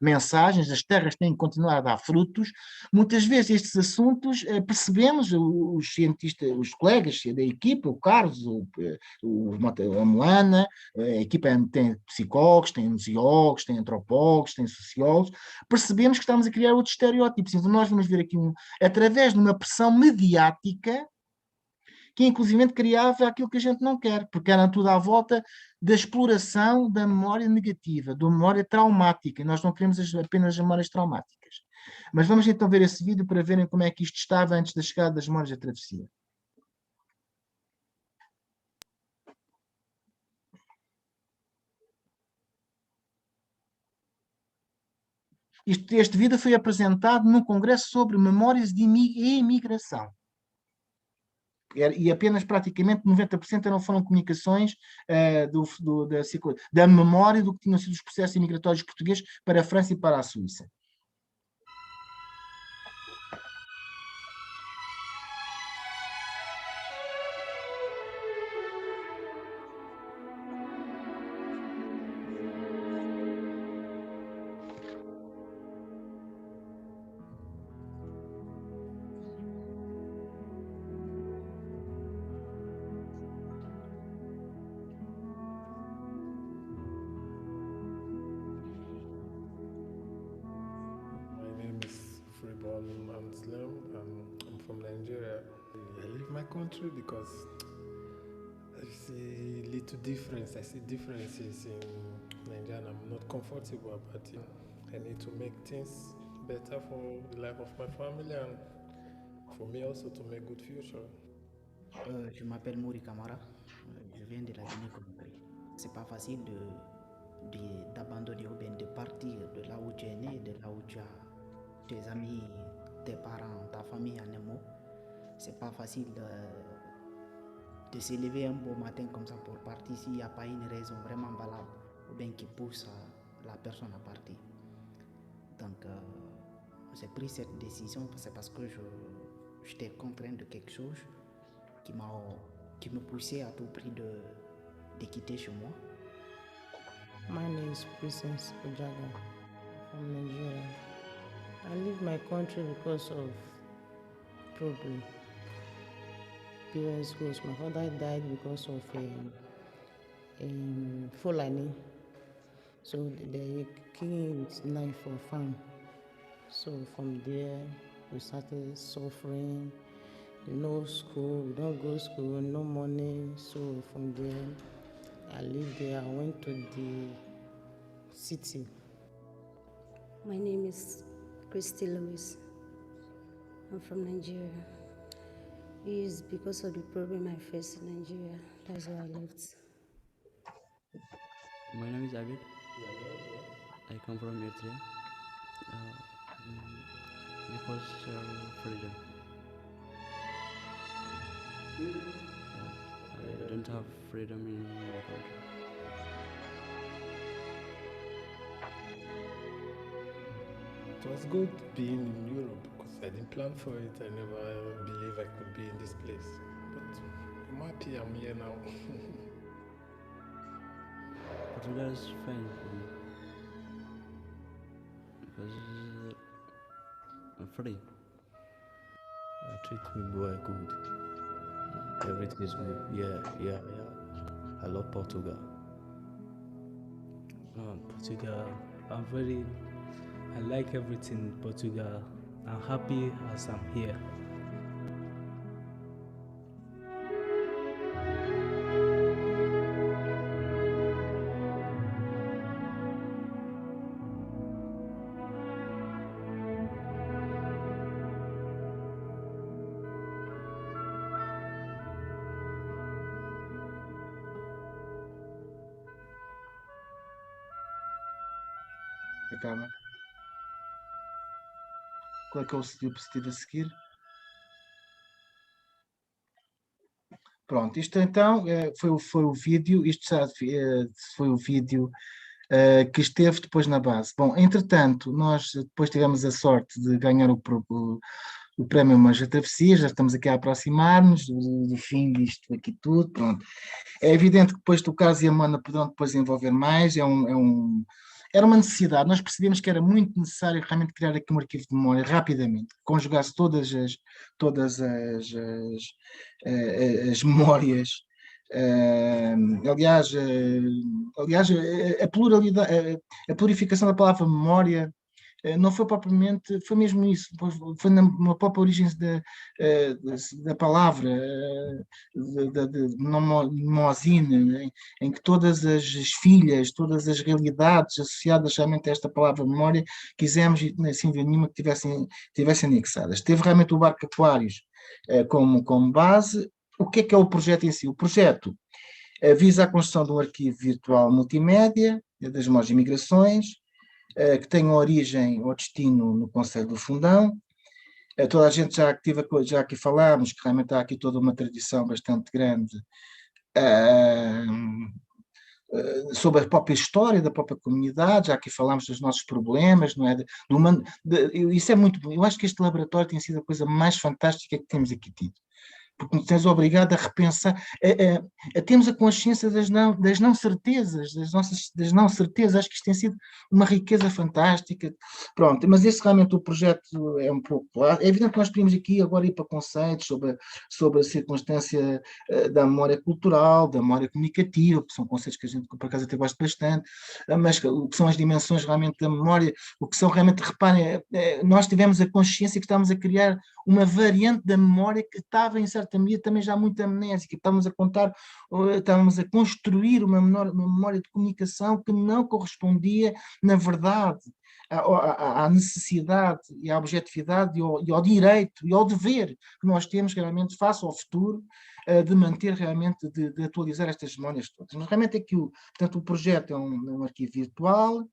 mensagens, as terras têm que continuar a dar frutos, muitas vezes estes assuntos percebemos, os cientistas, os colegas da equipa, o Carlos, a Moana, a equipa tem psicólogos, tem museólogos, tem antropólogos, tem sociólogos, percebemos que estamos a criar outros estereótipos. Então nós vamos ver aqui, através de uma pressão mediática, que inclusive criava aquilo que a gente não quer, porque era tudo à volta da exploração da memória negativa, da memória traumática, e nós não queremos apenas as memórias traumáticas. Mas vamos então ver esse vídeo para verem como é que isto estava antes da chegada das memórias da travessia. Este vídeo foi apresentado num congresso sobre memórias de imigração. E apenas praticamente 90% foram comunicações da memória do que tinham sido os processos imigratórios portugueses para a França e para a Suíça. From Nigeria. I leave my country because I see little difference. I see differences in Nigeria and I'm not comfortable about it. I need to make things better for the life of my family and for me also to make good future. Je m'appelle Mouri Kamara, je viens de la Guinée-Conakry. C'est pas facile d'abandonner ou bien de partir de là où tu es né, de là où tu as tes amis, tes parents, ta famille en un mot. C'est pas facile de se lever un beau matin comme ça pour partir s'il n'y a pas une raison vraiment valable ou bien qui pousse la personne à partir. Donc j'ai pris cette décision, c'est parce que j'étais contraint de quelque chose qui me poussait à tout prix de quitter chez moi. My name is Princess Ojaga from Nigeria. I leave my country because of problem. Parents goes. My father died because of Fulani. So they killing with knife for farm. So from there we started suffering. No school, we don't go to school, no money. So from there I lived there. I went to the city. My name is Christy Lewis. I'm from Nigeria. It is because of the problem I faced in Nigeria. That's why I left. My name is Abid. I come from Eritrea. Because freedom. I don't have freedom in my country. It was good being in Europe because I didn't plan for it. I never believed I could be in this place. But I'm happy I'm here now. Portugal is fine for me. Because I'm free. Treat me boy good. Everything is good. Yeah. I love Portugal. Portugal, I like everything in Portugal. I'm happy as I'm here. Acaba. Qual é que é o diapositivo a seguir? Pronto, isto então foi o vídeo, foi o vídeo que esteve depois na base. Bom, entretanto, nós depois tivemos a sorte de ganhar o prémio Manja Travessia, já estamos aqui a aproximar-nos do fim disto aqui tudo, pronto. É evidente que depois do Carlos e a Mana poderão depois envolver mais, era uma necessidade, nós percebemos que era muito necessário realmente criar aqui um arquivo de memória rapidamente, que conjugasse todas as memórias. Aliás, a pluralidade, a plurificação da palavra memória não foi propriamente, foi mesmo isso, foi na própria origem da palavra, de mnemosine, em que todas as filhas, todas as realidades associadas realmente a esta palavra memória, quisemos, sem ver nenhuma, que tivessem anexadas. Teve realmente o Barco Aquários como base. O que é o projeto em si? O projeto visa a construção de um arquivo virtual multimédia das memórias e migrações, que tem origem ou destino no Conselho do Fundão. Toda a gente já aqui falámos que realmente há aqui toda uma tradição bastante grande sobre a própria história da própria comunidade, já aqui falámos dos nossos problemas, não é? Isso é muito bom. Eu acho que este laboratório tem sido a coisa mais fantástica que temos aqui tido, porque nos tens obrigado a repensar, temos a consciência das não certezas, das não certezas. Acho que isto tem sido uma riqueza fantástica. Pronto, mas esse realmente o projeto é um pouco claro. É evidente que nós podemos aqui agora ir para conceitos sobre a circunstância da memória cultural, da memória comunicativa, que são conceitos que a gente, por acaso, até gosta bastante, mas o que são as dimensões realmente da memória, o que são realmente, reparem, nós tivemos a consciência que estávamos a criar uma variante da memória que estava, em certa medida, também já muito amnésica. Estávamos a construir uma memória de comunicação que não correspondia, na verdade, à necessidade e à objetividade e ao direito e ao dever que nós temos realmente face ao futuro, de manter realmente, de atualizar estas memórias todas. Mas realmente portanto, o projeto é um arquivo virtual,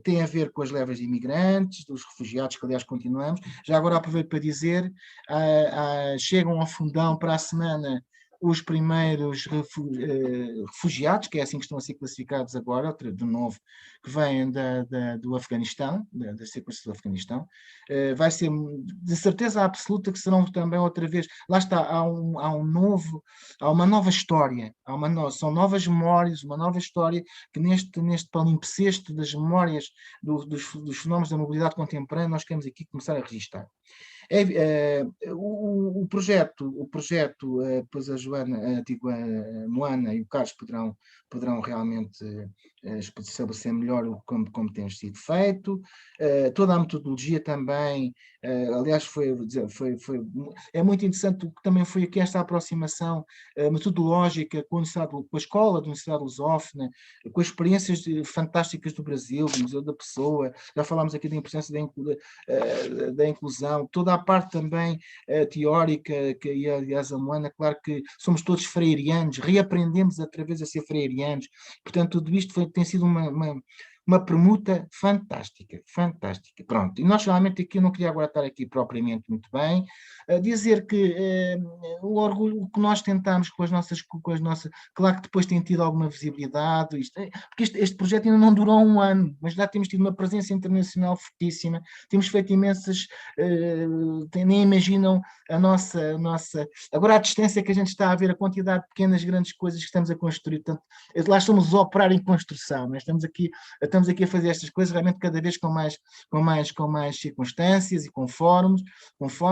tem a ver com as levas de imigrantes, dos refugiados, que aliás continuamos. Já agora aproveito para dizer, chegam ao Fundão para a semana os primeiros refugiados, que é assim que estão a ser classificados agora, de novo, que vêm do Afeganistão, das sequências do Afeganistão. Vai ser, de certeza absoluta, que serão também outra vez, lá está, há uma nova história, são novas memórias, uma nova história que neste palimpsesto das memórias dos fenómenos da mobilidade contemporânea nós queremos aqui começar a registrar. O projeto, depois a Joana, a Moana e o Carlos poderão realmente estabelecer melhor como tem sido feito. Toda a metodologia também, aliás, é muito interessante o que também foi aqui esta aproximação metodológica com a escola da Universidade Lusófona, com as experiências fantásticas do Brasil, do Museu da Pessoa, já falámos aqui da importância da inclusão, toda a parte também teórica, que aliás a Moana, claro que somos todos freirianos, reaprendemos através a ser freirianos, portanto tudo isto tem sido uma permuta fantástica. Pronto, e nós realmente aqui, eu não queria agora estar aqui propriamente muito bem, dizer que o orgulho que nós tentamos com as nossas, claro que depois tem tido alguma visibilidade, porque este projeto ainda não durou um ano, mas já temos tido uma presença internacional fortíssima, temos feito imensas, nem imaginam a nossa, agora a distância que a gente está a ver, a quantidade de pequenas, grandes coisas que estamos a construir, portanto, lá estamos a operar em construção, né? Estamos aqui a fazer estas coisas realmente cada vez com mais circunstâncias e com fóruns.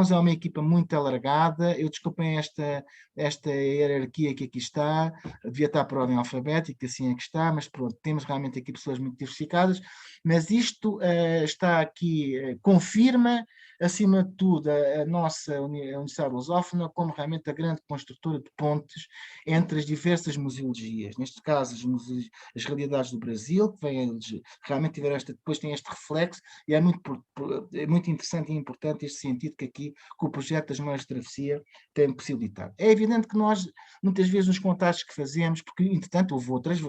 É uma equipa muito alargada. Eu desculpem esta hierarquia que aqui está, devia estar por ordem alfabética, assim é que está, mas pronto, temos realmente aqui pessoas muito diversificadas, mas isto está aqui, confirma acima de tudo a nossa Universidade Lusófona como realmente a grande construtora de pontes entre as diversas museologias, neste caso as realidades do Brasil, que realmente depois tem este reflexo, e é muito interessante e importante este sentido que aqui, que o projeto das Memórias de Travessia tem possibilitado. É evidente que nós, muitas vezes, nos contactos que fazemos, porque, entretanto, houve outros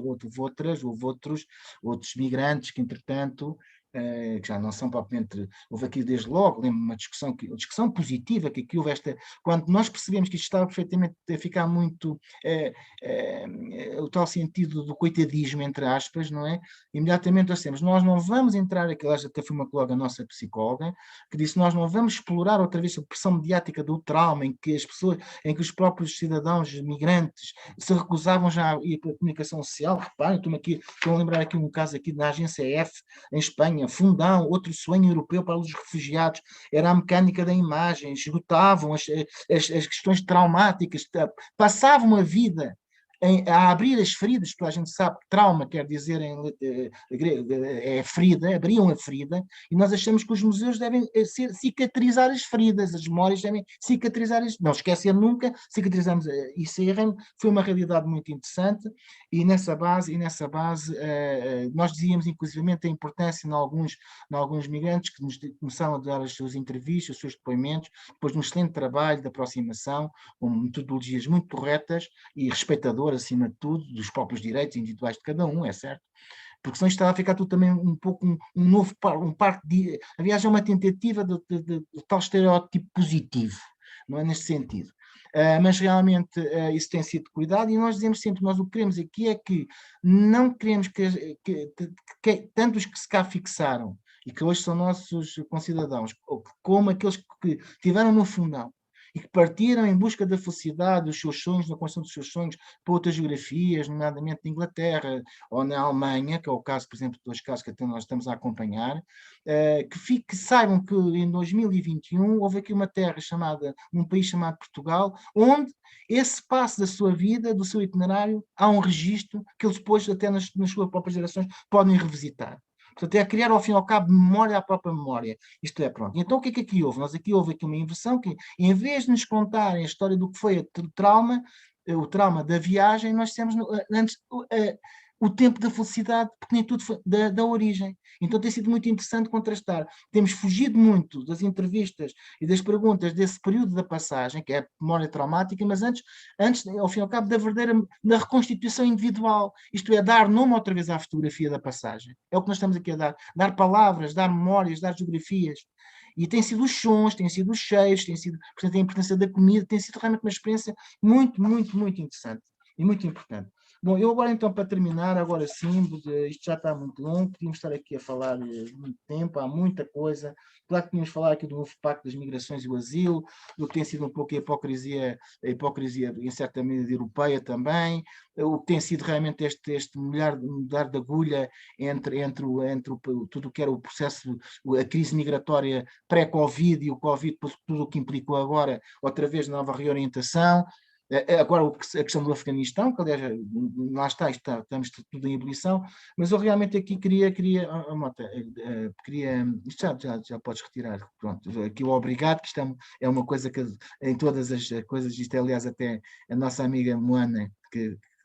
migrantes que, entretanto, que já não são propriamente, houve aqui desde logo, lembro-me uma discussão positiva, que aqui houve quando nós percebemos que isto estava perfeitamente a ficar muito, o tal sentido do coitadismo, entre aspas, não é? Imediatamente nós não vamos entrar, aqui até foi uma colega nossa psicóloga, que disse, nós não vamos explorar outra vez a pressão mediática do trauma, em que os próprios cidadãos migrantes se recusavam já a ir para a comunicação social. Reparem, estou a lembrar aqui um caso aqui na agência F, em Espanha, Fundão, outro sonho europeu para os refugiados, era a mecânica da imagem, esgotavam as questões traumáticas, passavam a vida a abrir as feridas, porque a gente sabe que trauma quer dizer é ferida, abriam a ferida, e nós achamos que os museus devem cicatrizar as feridas, as memórias devem cicatrizar, não esquecer nunca, cicatrizamos isso. Foi uma realidade muito interessante, e nessa base nós dizíamos inclusivamente a importância em alguns migrantes que começaram a dar as suas entrevistas, os seus depoimentos, depois de um excelente trabalho de aproximação, com metodologias muito corretas e respeitadoras, acima de tudo, dos próprios direitos individuais de cada um, é certo? Porque senão isto está a ficar tudo também um pouco um novo parque de... Aliás, é uma tentativa de tal estereótipo positivo, não é neste sentido. Mas realmente isso tem sido cuidado, e nós dizemos sempre, nós o que queremos aqui é que não queremos que tanto os que se cá fixaram e que hoje são nossos concidadãos, como aqueles que estiveram no fundão e que partiram em busca da felicidade, dos seus sonhos, da construção dos seus sonhos para outras geografias, nomeadamente na Inglaterra ou na Alemanha, que é o caso, por exemplo, dos casos que até nós estamos a acompanhar, que saibam que em 2021 houve aqui um país chamado Portugal, onde esse passo da sua vida, do seu itinerário, há um registro que eles depois, até nas suas próprias gerações, podem revisitar. Portanto, é criar, ao fim e ao cabo, memória à própria memória. Isto é, pronto. Então, o que é que aqui houve? Houve aqui uma inversão que, em vez de nos contarem a história do que foi o trauma da viagem, nós temos antes o tempo da felicidade, porque nem tudo foi da origem. Então tem sido muito interessante contrastar. Temos fugido muito das entrevistas e das perguntas desse período da passagem, que é a memória traumática, mas antes, ao fim e ao cabo, da reconstituição individual. Isto é, dar nome outra vez à fotografia da passagem. É o que nós estamos aqui a dar. Dar palavras, dar memórias, dar geografias. E tem sido os sons, tem sido os cheiros, tem sido, portanto, a importância da comida, tem sido realmente uma experiência muito, muito, muito interessante e muito importante. Bom, eu agora então, para terminar, agora sim, isto já está muito longo, podíamos estar aqui a falar muito tempo, há muita coisa. Claro que podíamos falar aqui do novo Pacto das Migrações e o Asilo, do que tem sido um pouco a hipocrisia em certa medida europeia também, o que tem sido realmente este mudar de agulha entre tudo o que era o processo, a crise migratória pré-Covid e o Covid, tudo o que implicou agora, outra vez nova reorientação. Agora a questão do Afeganistão, que aliás lá estamos tudo em ebulição, mas eu realmente aqui queria Mota, isto já podes retirar, pronto, aqui o obrigado, que isto é uma coisa que em todas as coisas, isto é aliás até a nossa amiga Moana,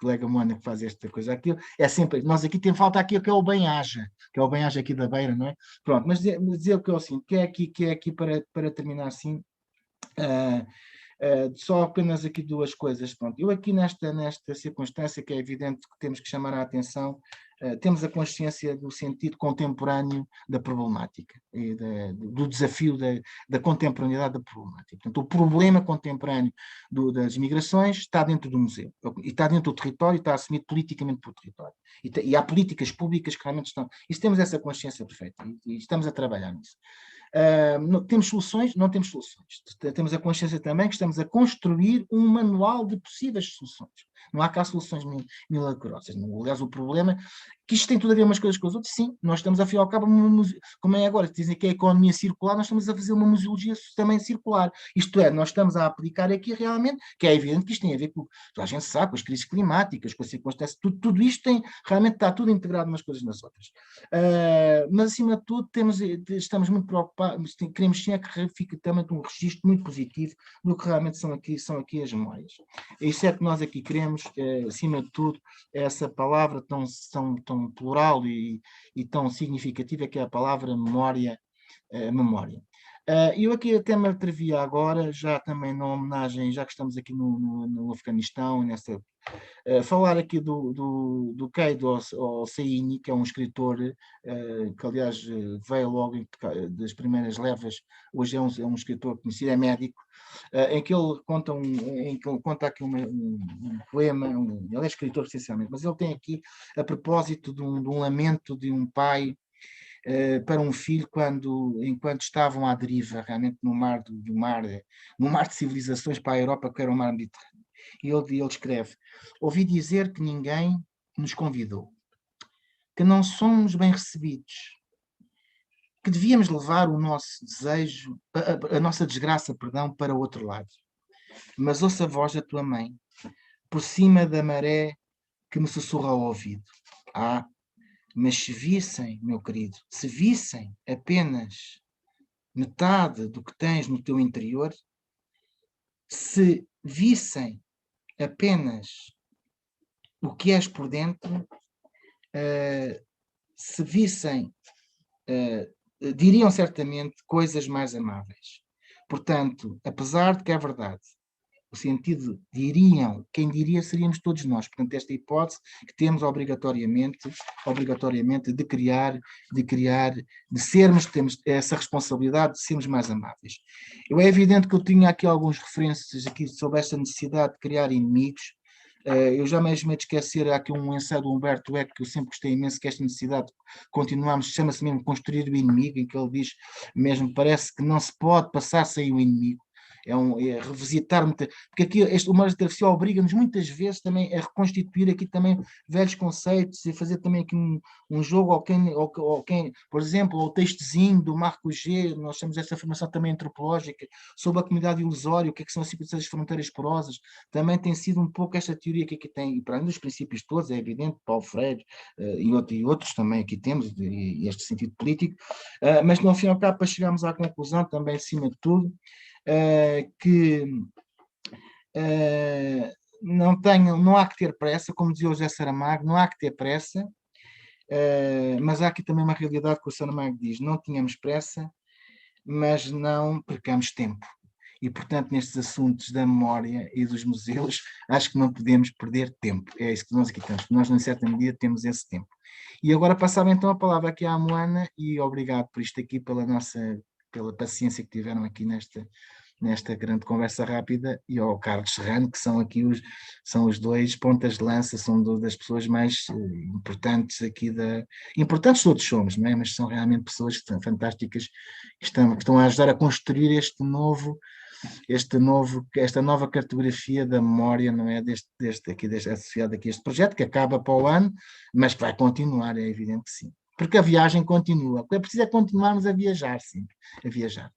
colega Moana que faz esta coisa, aquilo, é sempre, nós aqui tem falta aqui que é o bem-aja, que é o bem-aja aqui da Beira, não é? Pronto, mas dizer o que eu sinto, que é aqui para terminar assim, só apenas aqui duas coisas. Pronto. Eu aqui nesta circunstância, que é evidente que temos que chamar a atenção, temos a consciência do sentido contemporâneo da problemática e do desafio da contemporaneidade da problemática. Portanto, o problema contemporâneo das migrações está dentro do museu, e está dentro do território, e está assumido politicamente pelo território. E há políticas públicas que realmente estão... Isso temos essa consciência perfeita, e estamos a trabalhar nisso. Temos soluções? Não temos soluções. Temos a consciência também que estamos a construir um manual de possíveis soluções. Não há cá soluções milagrosas. Aliás, o problema é que isto tem tudo a ver umas coisas com as outras. Sim, nós estamos a fio ao cabo, como é agora, dizem que é a economia circular, nós estamos a fazer uma museologia também circular. Isto é, nós estamos a aplicar aqui realmente, que é evidente que isto tem a ver com, a gente sabe, com as crises climáticas, com as circunstâncias, tudo isto realmente está tudo integrado umas coisas nas outras. Mas, acima de tudo, estamos muito preocupados, queremos sim é que fique também um registro muito positivo do que realmente são aqui as memórias. Isso é que nós aqui queremos, acima de tudo, essa palavra tão plural e tão significativa, que é a palavra memória. Eu aqui até me atrevia agora, já também na homenagem, já que estamos aqui no Afeganistão, falar aqui do Keido Hosseini, que é um escritor que aliás veio logo das primeiras levas, hoje é um escritor conhecido, é médico, em que ele conta aqui um poema, ele é escritor essencialmente, mas ele tem aqui a propósito de um lamento de um pai para um filho enquanto estavam à deriva realmente no mar de civilizações para a Europa, que era o mar Mediterrâneo. E ele escreve: ouvi dizer que ninguém nos convidou, que não somos bem recebidos, que devíamos levar o nosso desejo, a nossa desgraça, perdão, para o outro lado. Mas ouço a voz da tua mãe, por cima da maré que me sussurra ao ouvido. Mas se vissem, meu querido, se vissem apenas metade do que tens no teu interior, se vissem apenas o que és por dentro, se vissem, diriam certamente coisas mais amáveis. Portanto, apesar de que é verdade, o sentido diriam, quem diria seríamos todos nós. Portanto, esta hipótese que temos obrigatoriamente de criar, de sermos, temos essa responsabilidade de sermos mais amáveis. É evidente que eu tinha aqui algumas referências aqui sobre esta necessidade de criar inimigos. Eu já mesmo de esquecer, há aqui um ensaio do Humberto Eco que eu sempre gostei imenso, que esta necessidade de continuarmos, chama-se mesmo construir o inimigo, em que ele diz mesmo, parece que não se pode passar sem o inimigo. É revisitar, porque aqui o Memórias de Travessia obriga-nos muitas vezes também a reconstituir aqui também velhos conceitos e fazer também aqui um jogo ou quem, por exemplo, o textozinho do Marco G, nós temos essa formação também antropológica sobre a comunidade ilusória, o que são as fronteiras porosas, também tem sido um pouco esta teoria que aqui tem, e para além dos princípios todos, é evidente, Paulo Freire e outros também aqui temos, e este sentido político, mas no fim ao cabo, para chegarmos à conclusão também, acima de tudo, que não há que ter pressa, como dizia o José Saramago, não há que ter pressa, mas há aqui também uma realidade que o Saramago diz: não tínhamos pressa, mas não percamos tempo. E, portanto, nestes assuntos da memória e dos museus, acho que não podemos perder tempo. É isso que nós aqui temos. Nós, em certa medida, temos esse tempo. E agora passava então a palavra aqui à Moana, e obrigado por isto aqui, pela nossa pela paciência que tiveram aqui nesta grande conversa rápida, e ao Carlos Serrano, que são aqui são os dois pontas de lança, são das pessoas mais importantes aqui importantes todos somos, não é? Mas são realmente pessoas que são fantásticas, que estão a ajudar a construir esta nova cartografia da memória, não é? Associado aqui a este projeto, que acaba para o ano, mas que vai continuar, é evidente que sim. Porque a viagem continua. O que é preciso é continuarmos a viajar, sim, a viajar.